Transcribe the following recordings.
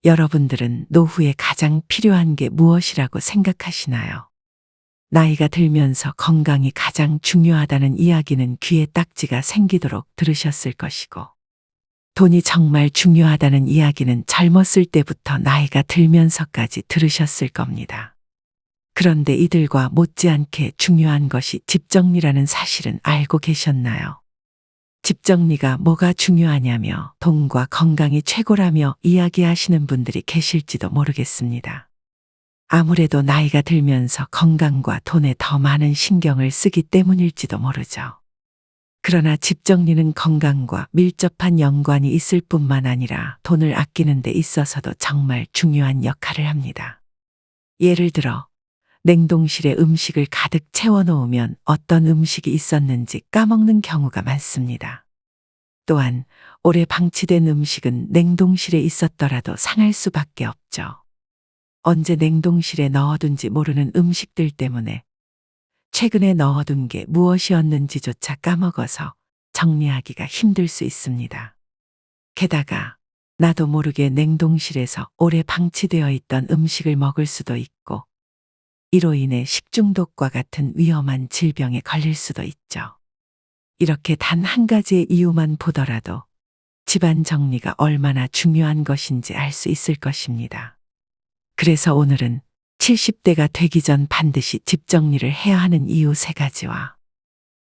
여러분들은 노후에 가장 필요한 게 무엇이라고 생각하시나요? 나이가 들면서 건강이 가장 중요하다는 이야기는 귀에 딱지가 생기도록 들으셨을 것이고, 돈이 정말 중요하다는 이야기는 젊었을 때부터 나이가 들면서까지 들으셨을 겁니다. 그런데 이들과 못지않게 중요한 것이 집 정리라는 사실은 알고 계셨나요? 집 정리가 뭐가 중요하냐며 돈과 건강이 최고라며 이야기하시는 분들이 계실지도 모르겠습니다. 아무래도 나이가 들면서 건강과 돈에 더 많은 신경을 쓰기 때문일지도 모르죠. 그러나 집 정리는 건강과 밀접한 연관이 있을 뿐만 아니라 돈을 아끼는 데 있어서도 정말 중요한 역할을 합니다. 예를 들어 냉동실에 음식을 가득 채워놓으면 어떤 음식이 있었는지 까먹는 경우가 많습니다. 또한 오래 방치된 음식은 냉동실에 있었더라도 상할 수밖에 없죠. 언제 냉동실에 넣어둔지 모르는 음식들 때문에 최근에 넣어둔 게 무엇이었는지조차 까먹어서 정리하기가 힘들 수 있습니다. 게다가 나도 모르게 냉동실에서 오래 방치되어 있던 음식을 먹을 수도 있고, 이로 인해 식중독과 같은 위험한 질병에 걸릴 수도 있죠. 이렇게 단 한 가지의 이유만 보더라도 집안 정리가 얼마나 중요한 것인지 알 수 있을 것입니다. 그래서 오늘은 70대가 되기 전 반드시 집 정리를 해야 하는 이유 3가지와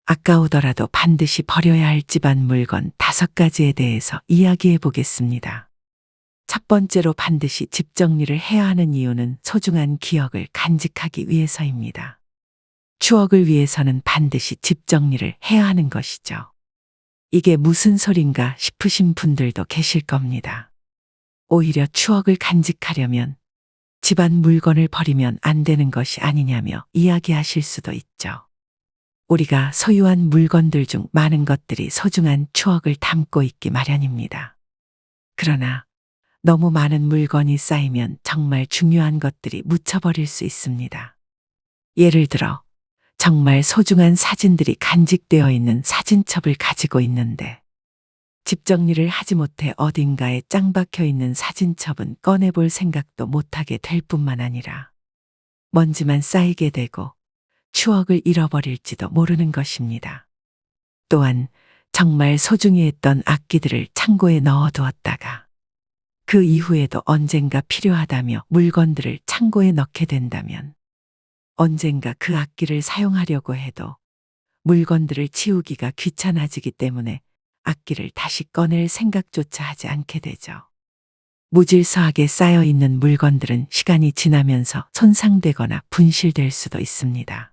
아까우더라도 반드시 버려야 할 집안 물건 5가지에 대해서 이야기해 보겠습니다. 첫 번째로 반드시 집 정리를 해야 하는 이유는 소중한 기억을 간직하기 위해서입니다. 추억을 위해서는 반드시 집 정리를 해야 하는 것이죠. 이게 무슨 소린가 싶으신 분들도 계실 겁니다. 오히려 추억을 간직하려면 집안 물건을 버리면 안 되는 것이 아니냐며 이야기하실 수도 있죠. 우리가 소유한 물건들 중 많은 것들이 소중한 추억을 담고 있기 마련입니다. 그러나 너무 많은 물건이 쌓이면 정말 중요한 것들이 묻혀버릴 수 있습니다. 예를 들어 정말 소중한 사진들이 간직되어 있는 사진첩을 가지고 있는데 집 정리를 하지 못해 어딘가에 짱 박혀 있는 사진첩은 꺼내볼 생각도 못하게 될 뿐만 아니라 먼지만 쌓이게 되고 추억을 잃어버릴지도 모르는 것입니다. 또한 정말 소중히 했던 악기들을 창고에 넣어두었다가 그 이후에도 언젠가 필요하다며 물건들을 창고에 넣게 된다면 언젠가 그 악기를 사용하려고 해도 물건들을 치우기가 귀찮아지기 때문에 악기를 다시 꺼낼 생각조차 하지 않게 되죠. 무질서하게 쌓여 있는 물건들은 시간이 지나면서 손상되거나 분실될 수도 있습니다.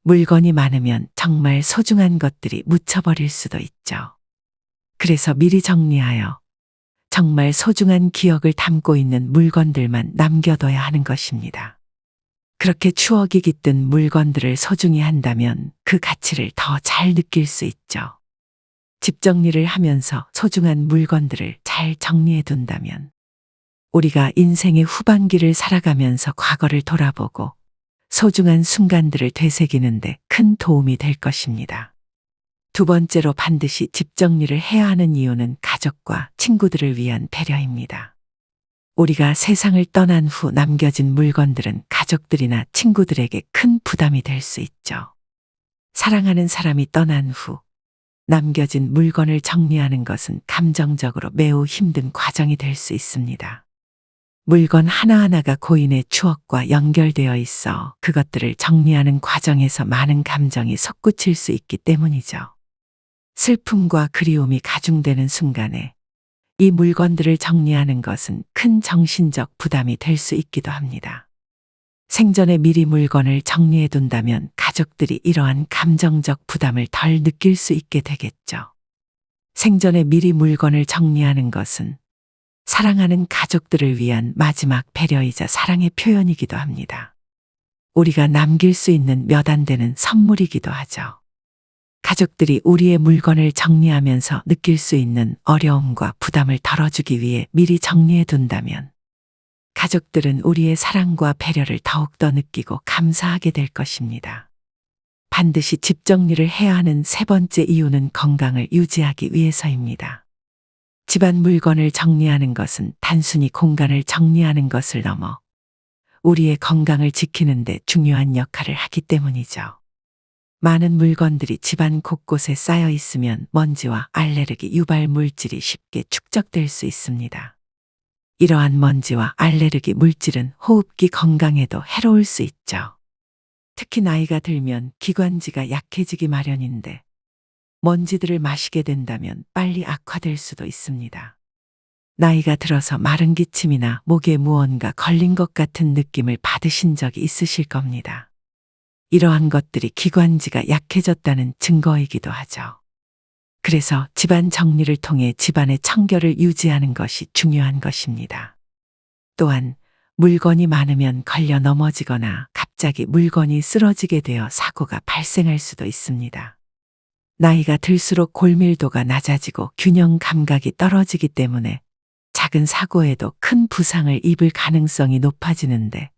물건이 많으면 정말 소중한 것들이 묻혀버릴 수도 있죠. 그래서 미리 정리하여 정말 소중한 기억을 담고 있는 물건들만 남겨둬야 하는 것입니다. 그렇게 추억이 깃든 물건들을 소중히 한다면 그 가치를 더 잘 느낄 수 있죠. 집 정리를 하면서 소중한 물건들을 잘 정리해 둔다면 우리가 인생의 후반기를 살아가면서 과거를 돌아보고 소중한 순간들을 되새기는데 큰 도움이 될 것입니다. 두 번째로 반드시 집 정리를 해야 하는 이유는 가족과 친구들을 위한 배려입니다. 우리가 세상을 떠난 후 남겨진 물건들은 가족들이나 친구들에게 큰 부담이 될 수 있죠. 사랑하는 사람이 떠난 후 남겨진 물건을 정리하는 것은 감정적으로 매우 힘든 과정이 될 수 있습니다. 물건 하나하나가 고인의 추억과 연결되어 있어 그것들을 정리하는 과정에서 많은 감정이 솟구칠 수 있기 때문이죠. 슬픔과 그리움이 가중되는 순간에 이 물건들을 정리하는 것은 큰 정신적 부담이 될 수 있기도 합니다. 생전에 미리 물건을 정리해 둔다면 가족들이 이러한 감정적 부담을 덜 느낄 수 있게 되겠죠. 생전에 미리 물건을 정리하는 것은 사랑하는 가족들을 위한 마지막 배려이자 사랑의 표현이기도 합니다. 우리가 남길 수 있는 몇 안 되는 선물이기도 하죠. 가족들이 우리의 물건을 정리하면서 느낄 수 있는 어려움과 부담을 덜어주기 위해 미리 정리해 둔다면 가족들은 우리의 사랑과 배려를 더욱더 느끼고 감사하게 될 것입니다. 반드시 집 정리를 해야 하는 3번째 이유는 건강을 유지하기 위해서입니다. 집안 물건을 정리하는 것은 단순히 공간을 정리하는 것을 넘어 우리의 건강을 지키는 데 중요한 역할을 하기 때문이죠. 많은 물건들이 집안 곳곳에 쌓여 있으면 먼지와 알레르기 유발 물질이 쉽게 축적될 수 있습니다. 이러한 먼지와 알레르기 물질은 호흡기 건강에도 해로울 수 있죠. 특히 나이가 들면 기관지가 약해지기 마련인데 먼지들을 마시게 된다면 빨리 악화될 수도 있습니다. 나이가 들어서 마른 기침이나 목에 무언가 걸린 것 같은 느낌을 받으신 적이 있으실 겁니다. 이러한 것들이 기관지가 약해졌다는 증거이기도 하죠. 그래서 집안 정리를 통해 집안의 청결을 유지하는 것이 중요한 것입니다. 또한 물건이 많으면 걸려 넘어지거나 갑자기 물건이 쓰러지게 되어 사고가 발생할 수도 있습니다. 나이가 들수록 골밀도가 낮아지고 균형 감각이 떨어지기 때문에 작은 사고에도 큰 부상을 입을 가능성이 높아지는데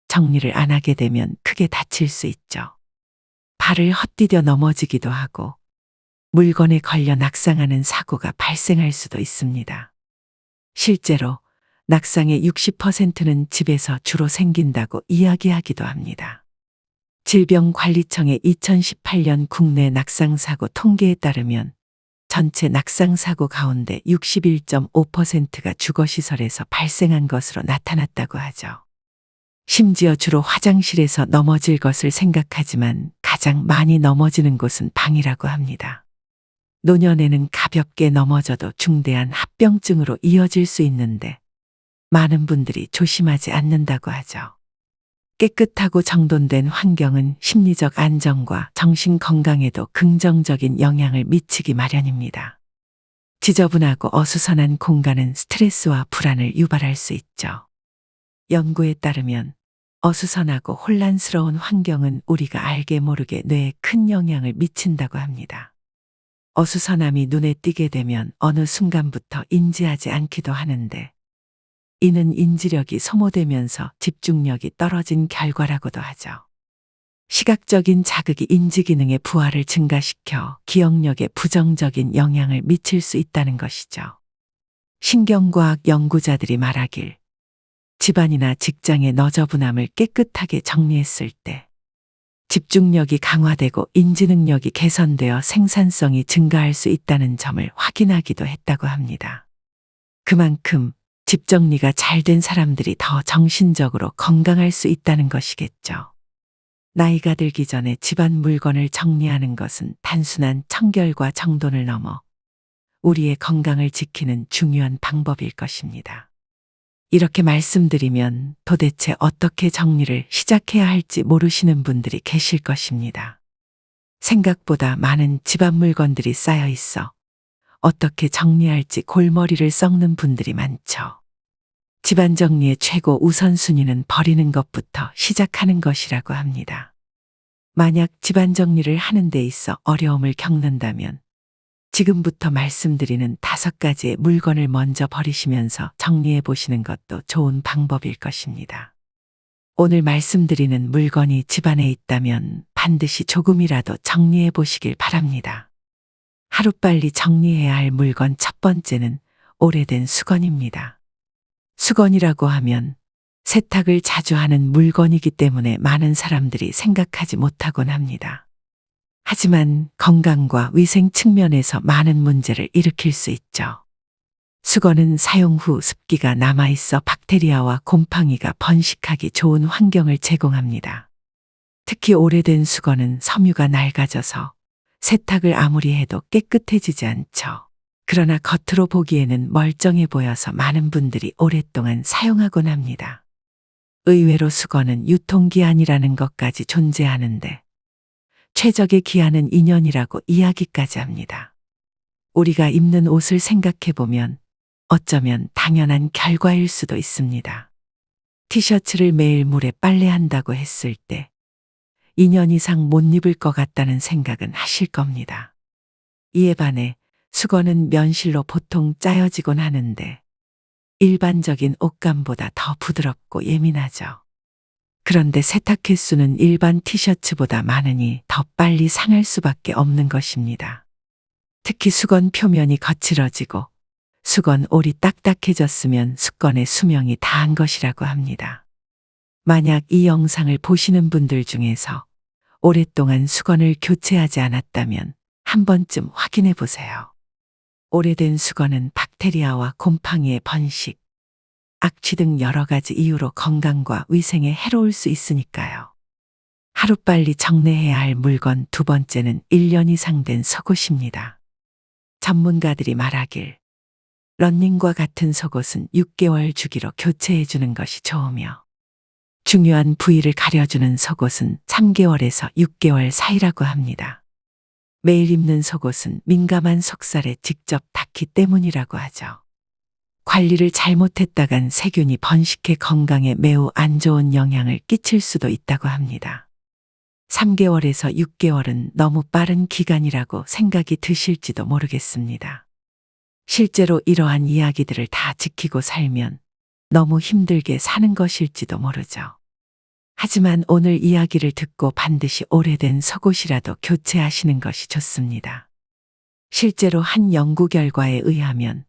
정리를 안 하게 되면 크게 다칠 수 있죠. 발을 헛디뎌 넘어지기도 하고 물건에 걸려 낙상하는 사고가 발생할 수도 있습니다. 실제로 낙상의 60%는 집에서 주로 생긴다고 이야기하기도 합니다. 질병관리청의 2018년 국내 낙상사고 통계에 따르면 전체 낙상사고 가운데 61.5%가 주거시설에서 발생한 것으로 나타났다고 하죠. 심지어 주로 화장실에서 넘어질 것을 생각하지만 가장 많이 넘어지는 곳은 방이라고 합니다. 노년에는 가볍게 넘어져도 중대한 합병증으로 이어질 수 있는데 많은 분들이 조심하지 않는다고 하죠. 깨끗하고 정돈된 환경은 심리적 안정과 정신 건강에도 긍정적인 영향을 미치기 마련입니다. 지저분하고 어수선한 공간은 스트레스와 불안을 유발할 수 있죠. 연구에 따르면 어수선하고 혼란스러운 환경은 우리가 알게 모르게 뇌에 큰 영향을 미친다고 합니다. 어수선함이 눈에 띄게 되면 어느 순간부터 인지하지 않기도 하는데 이는 인지력이 소모되면서 집중력이 떨어진 결과라고도 하죠. 시각적인 자극이 인지 기능의 부하를 증가시켜 기억력에 부정적인 영향을 미칠 수 있다는 것이죠. 신경과학 연구자들이 말하길 집안이나 직장의 너저분함을 깨끗하게 정리했을 때 집중력이 강화되고 인지 능력이 개선되어 생산성이 증가할 수 있다는 점을 확인하기도 했다고 합니다. 그만큼 집 정리가 잘 된 사람들이 더 정신적으로 건강할 수 있다는 것이겠죠. 나이가 들기 전에 집안 물건을 정리하는 것은 단순한 청결과 정돈을 넘어 우리의 건강을 지키는 중요한 방법일 것입니다. 이렇게 말씀드리면 도대체 어떻게 정리를 시작해야 할지 모르시는 분들이 계실 것입니다. 생각보다 많은 집안 물건들이 쌓여 있어 어떻게 정리할지 골머리를 썩는 분들이 많죠. 집안 정리의 최고 우선순위는 버리는 것부터 시작하는 것이라고 합니다. 만약 집안 정리를 하는 데 있어 어려움을 겪는다면 지금부터 말씀드리는 5가지의 물건을 먼저 버리시면서 정리해 보시는 것도 좋은 방법일 것입니다. 오늘 말씀드리는 물건이 집안에 있다면 반드시 조금이라도 정리해 보시길 바랍니다. 하루빨리 정리해야 할 물건 첫 번째는 오래된 수건입니다. 수건이라고 하면 세탁을 자주 하는 물건이기 때문에 많은 사람들이 생각하지 못하곤 합니다. 하지만 건강과 위생 측면에서 많은 문제를 일으킬 수 있죠. 수건은 사용 후 습기가 남아있어 박테리아와 곰팡이가 번식하기 좋은 환경을 제공합니다. 특히 오래된 수건은 섬유가 낡아져서 세탁을 아무리 해도 깨끗해지지 않죠. 그러나 겉으로 보기에는 멀쩡해 보여서 많은 분들이 오랫동안 사용하곤 합니다. 의외로 수건은 유통기한이라는 것까지 존재하는데 최적의 기한은 2년이라고 이야기까지 합니다. 우리가 입는 옷을 생각해보면 어쩌면 당연한 결과일 수도 있습니다. 티셔츠를 매일 물에 빨래한다고 했을 때 2년 이상 못 입을 것 같다는 생각은 하실 겁니다. 이에 반해 수건은 면실로 보통 짜여지곤 하는데 일반적인 옷감보다 더 부드럽고 예민하죠. 그런데 세탁 횟수는 일반 티셔츠보다 많으니 더 빨리 상할 수밖에 없는 것입니다. 특히 수건 표면이 거칠어지고 수건 올이 딱딱해졌으면 수건의 수명이 다한 것이라고 합니다. 만약 이 영상을 보시는 분들 중에서 오랫동안 수건을 교체하지 않았다면 한 번쯤 확인해 보세요. 오래된 수건은 박테리아와 곰팡이의 번식, 악취 등 여러 가지 이유로 건강과 위생에 해로울 수 있으니까요. 하루빨리 정리해야 할 물건 두 번째는 1년 이상 된 속옷입니다. 전문가들이 말하길 런닝과 같은 속옷은 6개월 주기로 교체해 주는 것이 좋으며 중요한 부위를 가려주는 속옷은 3개월에서 6개월 사이라고 합니다. 매일 입는 속옷은 민감한 속살에 직접 닿기 때문이라고 하죠. 관리를 잘못했다간 세균이 번식해 건강에 매우 안 좋은 영향을 끼칠 수도 있다고 합니다. 3개월에서 6개월은 너무 빠른 기간이라고 생각이 드실지도 모르겠습니다. 실제로 이러한 이야기들을 다 지키고 살면 너무 힘들게 사는 것일지도 모르죠. 하지만 오늘 이야기를 듣고 반드시 오래된 속옷이라도 교체하시는 것이 좋습니다. 실제로 한 연구 결과에 의하면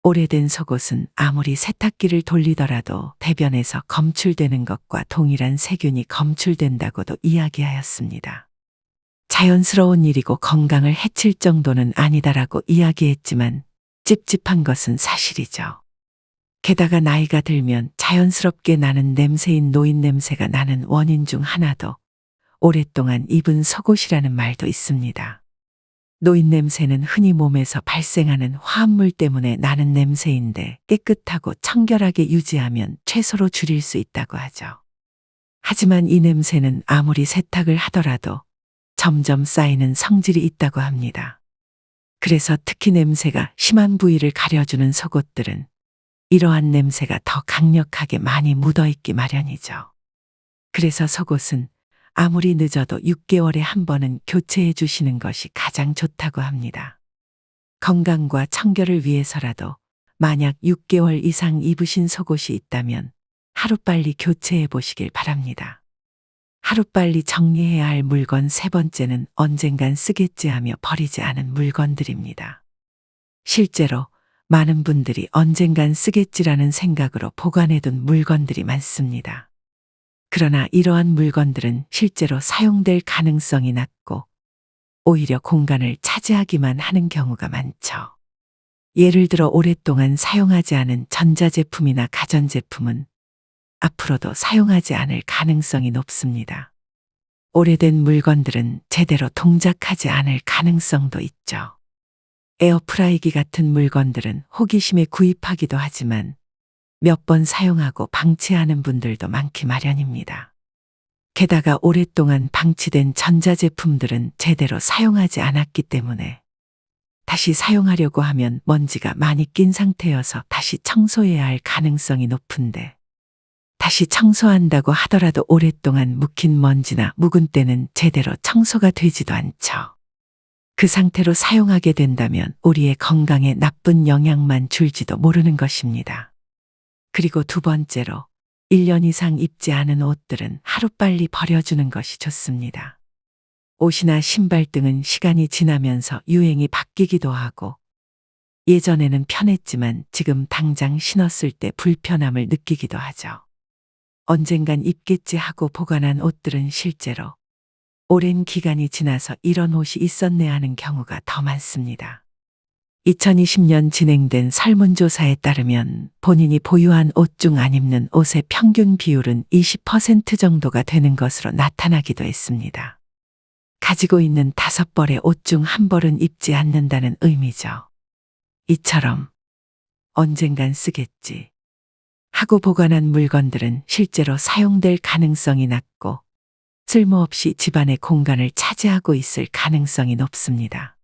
오래된 속옷은 아무리 세탁기를 돌리더라도 배변에서 검출되는 것과 동일한 세균이 검출된다고도 이야기하였습니다. 자연스러운 일이고 건강을 해칠 정도는 아니다라고 이야기했지만 찝찝한 것은 사실이죠. 게다가 나이가 들면 자연스럽게 나는 냄새인 노인 냄새가 나는 원인 중 하나도 오랫동안 입은 속옷이라는 말도 있습니다. 노인 냄새는 흔히 몸에서 발생하는 화합물 때문에 나는 냄새인데 깨끗하고 청결하게 유지하면 최소로 줄일 수 있다고 하죠. 하지만 이 냄새는 아무리 세탁을 하더라도 점점 쌓이는 성질이 있다고 합니다. 그래서 특히 냄새가 심한 부위를 가려주는 속옷들은 이러한 냄새가 더 강력하게 많이 묻어있기 마련이죠. 그래서 속옷은 아무리 늦어도 6개월에 한 번은 교체해 주시는 것이 가장 좋다고 합니다. 건강과 청결을 위해서라도 만약 6개월 이상 입으신 속옷이 있다면 하루빨리 교체해 보시길 바랍니다. 하루빨리 정리해야 할 물건 세 번째는 언젠간 쓰겠지 하며 버리지 않은 물건들입니다. 실제로 많은 분들이 언젠간 쓰겠지라는 생각으로 보관해둔 물건들이 많습니다. 그러나 이러한 물건들은 실제로 사용될 가능성이 낮고 오히려 공간을 차지하기만 하는 경우가 많죠. 예를 들어 오랫동안 사용하지 않은 전자제품이나 가전제품은 앞으로도 사용하지 않을 가능성이 높습니다. 오래된 물건들은 제대로 동작하지 않을 가능성도 있죠. 에어프라이기 같은 물건들은 호기심에 구입하기도 하지만 몇 번 사용하고 방치하는 분들도 많기 마련입니다. 게다가 오랫동안 방치된 전자제품들은 제대로 사용하지 않았기 때문에 다시 사용하려고 하면 먼지가 많이 낀 상태여서 다시 청소해야 할 가능성이 높은데 다시 청소한다고 하더라도 오랫동안 묵힌 먼지나 묵은 때는 제대로 청소가 되지도 않죠. 그 상태로 사용하게 된다면 우리의 건강에 나쁜 영향만 줄지도 모르는 것입니다. 그리고 두 번째로 1년 이상 입지 않은 옷들은 하루빨리 버려주는 것이 좋습니다. 옷이나 신발 등은 시간이 지나면서 유행이 바뀌기도 하고 예전에는 편했지만 지금 당장 신었을 때 불편함을 느끼기도 하죠. 언젠간 입겠지 하고 보관한 옷들은 실제로 오랜 기간이 지나서 이런 옷이 있었네 하는 경우가 더 많습니다. 2020년 진행된 설문조사에 따르면 본인이 보유한 옷 중 안 입는 옷의 평균 비율은 20% 정도가 되는 것으로 나타나기도 했습니다. 가지고 있는 5벌의 옷 중 1벌은 입지 않는다는 의미죠. 이처럼 언젠간 쓰겠지 하고 보관한 물건들은 실제로 사용될 가능성이 낮고 쓸모없이 집안의 공간을 차지하고 있을 가능성이 높습니다.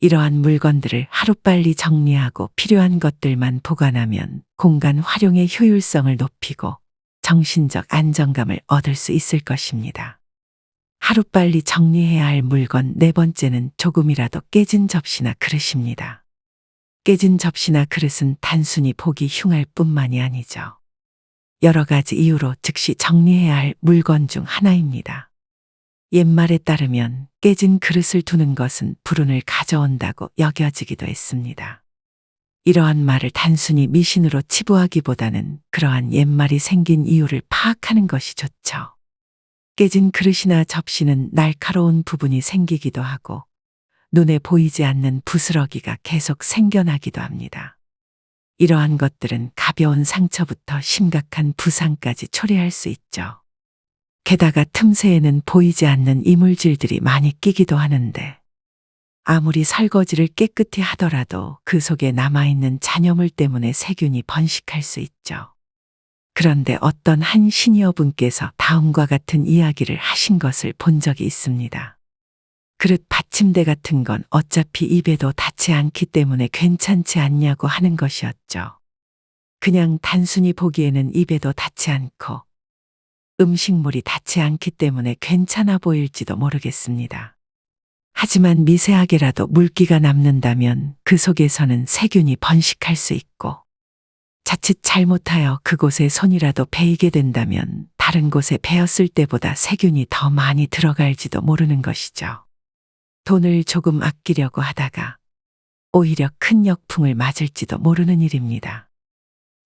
이러한 물건들을 하루빨리 정리하고 필요한 것들만 보관하면 공간 활용의 효율성을 높이고 정신적 안정감을 얻을 수 있을 것입니다. 하루빨리 정리해야 할 물건 네 번째는 조금이라도 깨진 접시나 그릇입니다. 깨진 접시나 그릇은 단순히 보기 흉할 뿐만이 아니죠. 여러 가지 이유로 즉시 정리해야 할 물건 중 하나입니다. 옛말에 따르면 깨진 그릇을 두는 것은 불운을 가져온다고 여겨지기도 했습니다. 이러한 말을 단순히 미신으로 치부하기보다는 그러한 옛말이 생긴 이유를 파악하는 것이 좋죠. 깨진 그릇이나 접시는 날카로운 부분이 생기기도 하고 눈에 보이지 않는 부스러기가 계속 생겨나기도 합니다. 이러한 것들은 가벼운 상처부터 심각한 부상까지 초래할 수 있죠. 게다가 틈새에는 보이지 않는 이물질들이 많이 끼기도 하는데 아무리 설거지를 깨끗이 하더라도 그 속에 남아있는 잔여물 때문에 세균이 번식할 수 있죠. 그런데 어떤 한 시니어분께서 다음과 같은 이야기를 하신 것을 본 적이 있습니다. 그릇 받침대 같은 건 어차피 입에도 닿지 않기 때문에 괜찮지 않냐고 하는 것이었죠. 그냥 단순히 보기에는 입에도 닿지 않고 음식물이 닿지 않기 때문에 괜찮아 보일지도 모르겠습니다. 하지만 미세하게라도 물기가 남는다면 그 속에서는 세균이 번식할 수 있고 자칫 잘못하여 그곳에 손이라도 베이게 된다면 다른 곳에 베었을 때보다 세균이 더 많이 들어갈지도 모르는 것이죠. 돈을 조금 아끼려고 하다가 오히려 큰 역풍을 맞을지도 모르는 일입니다.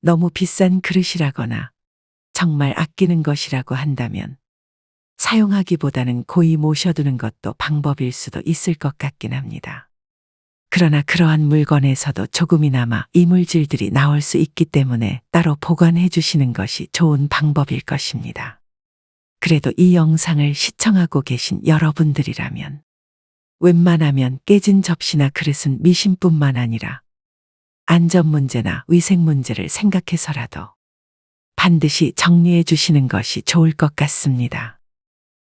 너무 비싼 그릇이라거나 정말 아끼는 것이라고 한다면 사용하기보다는 고이 모셔두는 것도 방법일 수도 있을 것 같긴 합니다. 그러나 그러한 물건에서도 조금이나마 이물질들이 나올 수 있기 때문에 따로 보관해 주시는 것이 좋은 방법일 것입니다. 그래도 이 영상을 시청하고 계신 여러분들이라면 웬만하면 깨진 접시나 그릇은 미신뿐만 아니라 안전 문제나 위생 문제를 생각해서라도 반드시 정리해 주시는 것이 좋을 것 같습니다.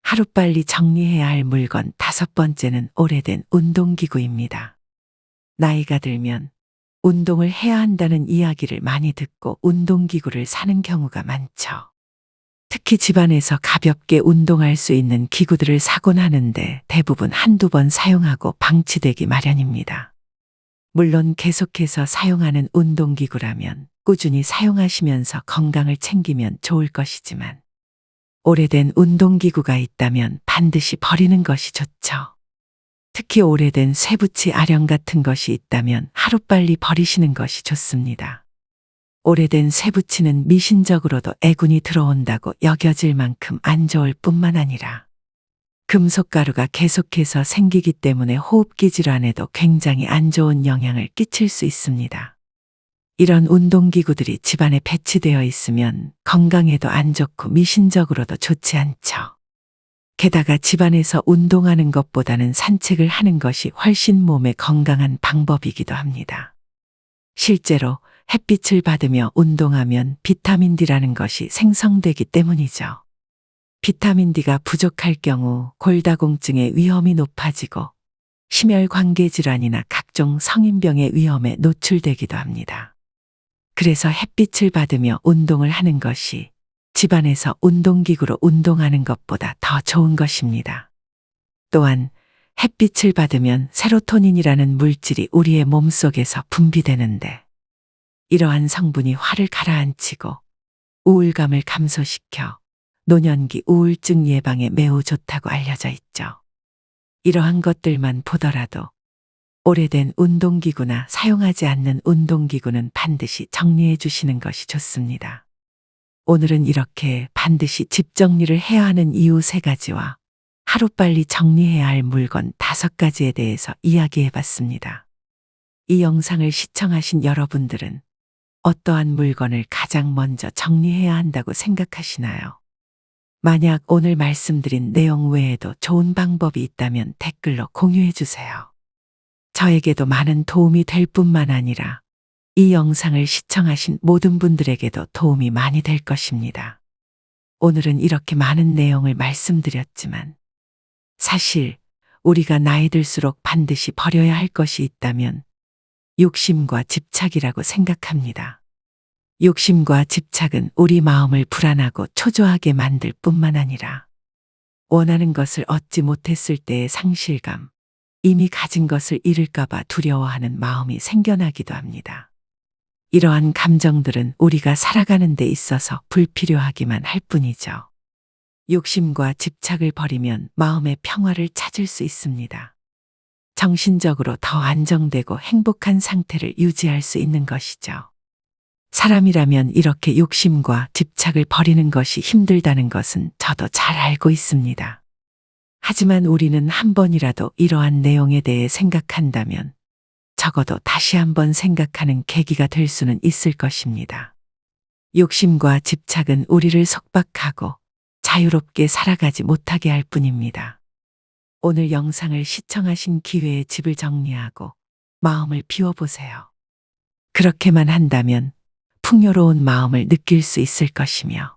하루빨리 정리해야 할 물건 5번째는 오래된 운동기구입니다. 나이가 들면 운동을 해야 한다는 이야기를 많이 듣고 운동기구를 사는 경우가 많죠. 특히 집안에서 가볍게 운동할 수 있는 기구들을 사곤 하는데 대부분 한두 번 사용하고 방치되기 마련입니다. 물론 계속해서 사용하는 운동기구라면 꾸준히 사용하시면서 건강을 챙기면 좋을 것이지만 오래된 운동기구가 있다면 반드시 버리는 것이 좋죠. 특히 오래된 쇠붙이 아령 같은 것이 있다면 하루빨리 버리시는 것이 좋습니다. 오래된 쇠붙이는 미신적으로도 애군이 들어온다고 여겨질 만큼 안 좋을 뿐만 아니라 금속가루가 계속해서 생기기 때문에 호흡기 질환에도 굉장히 안 좋은 영향을 끼칠 수 있습니다. 이런 운동기구들이 집안에 배치되어 있으면 건강에도 안 좋고 미신적으로도 좋지 않죠. 게다가 집안에서 운동하는 것보다는 산책을 하는 것이 훨씬 몸에 건강한 방법이기도 합니다. 실제로 햇빛을 받으며 운동하면 비타민 D라는 것이 생성되기 때문이죠. 비타민 D가 부족할 경우 골다공증의 위험이 높아지고 심혈관계 질환이나 각종 성인병의 위험에 노출되기도 합니다. 그래서 햇빛을 받으며 운동을 하는 것이 집안에서 운동기구로 운동하는 것보다 더 좋은 것입니다. 또한 햇빛을 받으면 세로토닌이라는 물질이 우리의 몸속에서 분비되는데 이러한 성분이 화를 가라앉히고 우울감을 감소시켜 노년기 우울증 예방에 매우 좋다고 알려져 있죠. 이러한 것들만 보더라도 오래된 운동기구나 사용하지 않는 운동기구는 반드시 정리해 주시는 것이 좋습니다. 오늘은 이렇게 반드시 집 정리를 해야 하는 이유 3가지와 하루빨리 정리해야 할 물건 5가지에 대해서 이야기해 봤습니다. 이 영상을 시청하신 여러분들은 어떠한 물건을 가장 먼저 정리해야 한다고 생각하시나요? 만약 오늘 말씀드린 내용 외에도 좋은 방법이 있다면 댓글로 공유해 주세요. 저에게도 많은 도움이 될 뿐만 아니라 이 영상을 시청하신 모든 분들에게도 도움이 많이 될 것입니다. 오늘은 이렇게 많은 내용을 말씀드렸지만 사실 우리가 나이 들수록 반드시 버려야 할 것이 있다면 욕심과 집착이라고 생각합니다. 욕심과 집착은 우리 마음을 불안하고 초조하게 만들 뿐만 아니라 원하는 것을 얻지 못했을 때의 상실감, 이미 가진 것을 잃을까봐 두려워하는 마음이 생겨나기도 합니다. 이러한 감정들은 우리가 살아가는 데 있어서 불필요하기만 할 뿐이죠. 욕심과 집착을 버리면 마음의 평화를 찾을 수 있습니다. 정신적으로 더 안정되고 행복한 상태를 유지할 수 있는 것이죠. 사람이라면 이렇게 욕심과 집착을 버리는 것이 힘들다는 것은 저도 잘 알고 있습니다. 하지만 우리는 한 번이라도 이러한 내용에 대해 생각한다면 적어도 다시 한번 생각하는 계기가 될 수는 있을 것입니다. 욕심과 집착은 우리를 속박하고 자유롭게 살아가지 못하게 할 뿐입니다. 오늘 영상을 시청하신 기회에 집을 정리하고 마음을 비워보세요. 그렇게만 한다면 풍요로운 마음을 느낄 수 있을 것이며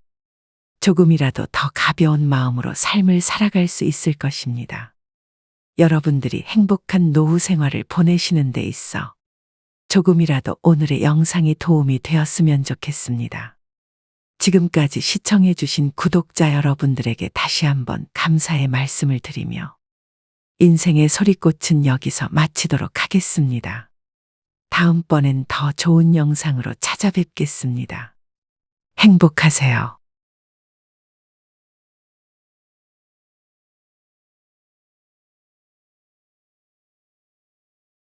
조금이라도 더 가벼운 마음으로 삶을 살아갈 수 있을 것입니다. 여러분들이 행복한 노후 생활을 보내시는 데 있어 조금이라도 오늘의 영상이 도움이 되었으면 좋겠습니다. 지금까지 시청해 주신 구독자 여러분들에게 다시 한번 감사의 말씀을 드리며 인생의 소리꽃은 여기서 마치도록 하겠습니다. 다음번엔 더 좋은 영상으로 찾아뵙겠습니다. 행복하세요.